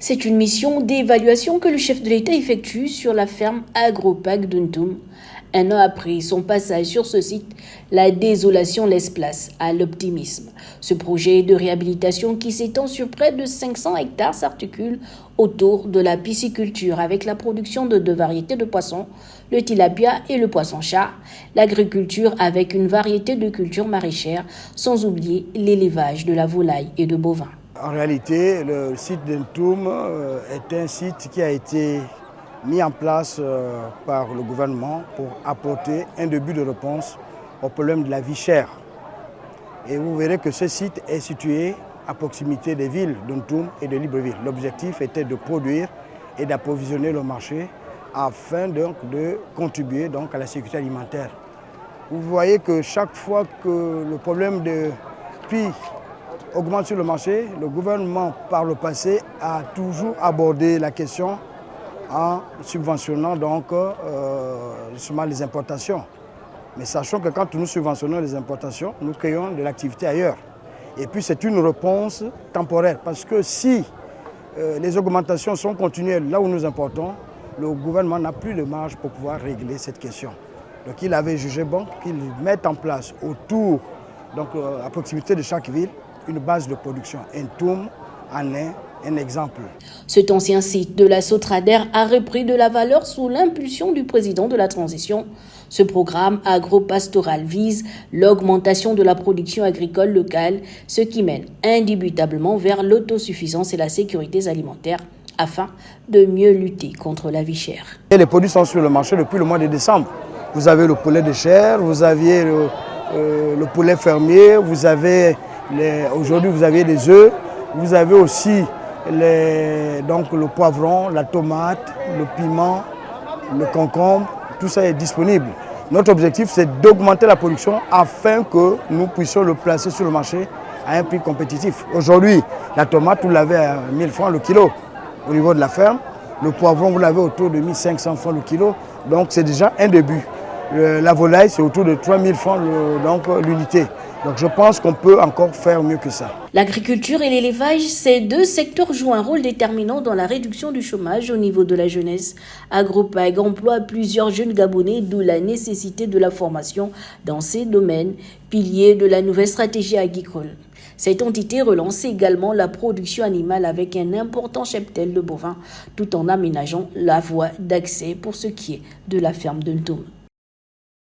C'est une mission d'évaluation que le chef de l'État effectue sur la ferme Agropac de Ntoum. Un an après son passage sur ce site, la désolation laisse place à l'optimisme. Ce projet de réhabilitation qui s'étend sur près de 500 hectares s'articule autour de la pisciculture avec la production de deux variétés de poissons, le tilapia et le poisson-chat, l'agriculture avec une variété de cultures maraîchères, sans oublier l'élevage de la volaille et de bovins. En réalité, le site de Ntoum est un site qui a été mis en place par le gouvernement pour apporter un début de réponse au problème de la vie chère. Et vous verrez que ce site est situé à proximité des villes de Ntoum et de Libreville. L'objectif était de produire et d'approvisionner le marché afin donc de contribuer donc à la sécurité alimentaire. Vous voyez que chaque fois que le problème de prix augmente sur le marché, le gouvernement par le passé a toujours abordé la question en subventionnant donc justement les importations. Mais sachant que quand nous subventionnons les importations, nous créons de l'activité ailleurs. Et puis c'est une réponse temporaire parce que si les augmentations sont continuelles là où nous importons, le gouvernement n'a plus de marge pour pouvoir régler cette question. Donc il avait jugé bon qu'il mette en place autour, donc à proximité de chaque ville, une base de production. Ntoum en est un exemple. Cet ancien site de la Sotrader a repris de la valeur sous l'impulsion du président de la transition. Ce programme agro-pastoral vise l'augmentation de la production agricole locale, ce qui mène indubitablement vers l'autosuffisance et la sécurité alimentaire afin de mieux lutter contre la vie chère. Et les produits sont sur le marché depuis le mois de décembre. Vous avez le poulet de chair, vous aviez le poulet fermier, vous avez aujourd'hui vous avez des œufs, vous avez aussi donc le poivron, la tomate, le piment, le concombre, tout ça est disponible. Notre objectif c'est d'augmenter la production afin que nous puissions le placer sur le marché à un prix compétitif. Aujourd'hui, la tomate, vous l'avez à 1000 francs le kilo au niveau de la ferme. Le poivron, vous l'avez autour de 1500 francs le kilo. Donc c'est déjà un début. La volaille, c'est autour de 3000 francs l'unité. Donc je pense qu'on peut encore faire mieux que ça. L'agriculture et l'élevage, ces deux secteurs jouent un rôle déterminant dans la réduction du chômage au niveau de la jeunesse. Agropac emploie plusieurs jeunes Gabonais, d'où la nécessité de la formation dans ces domaines, piliers de la nouvelle stratégie agricole. Cette entité relance également la production animale avec un important cheptel de bovins, tout en aménageant la voie d'accès pour ce qui est de la ferme de Ntoum.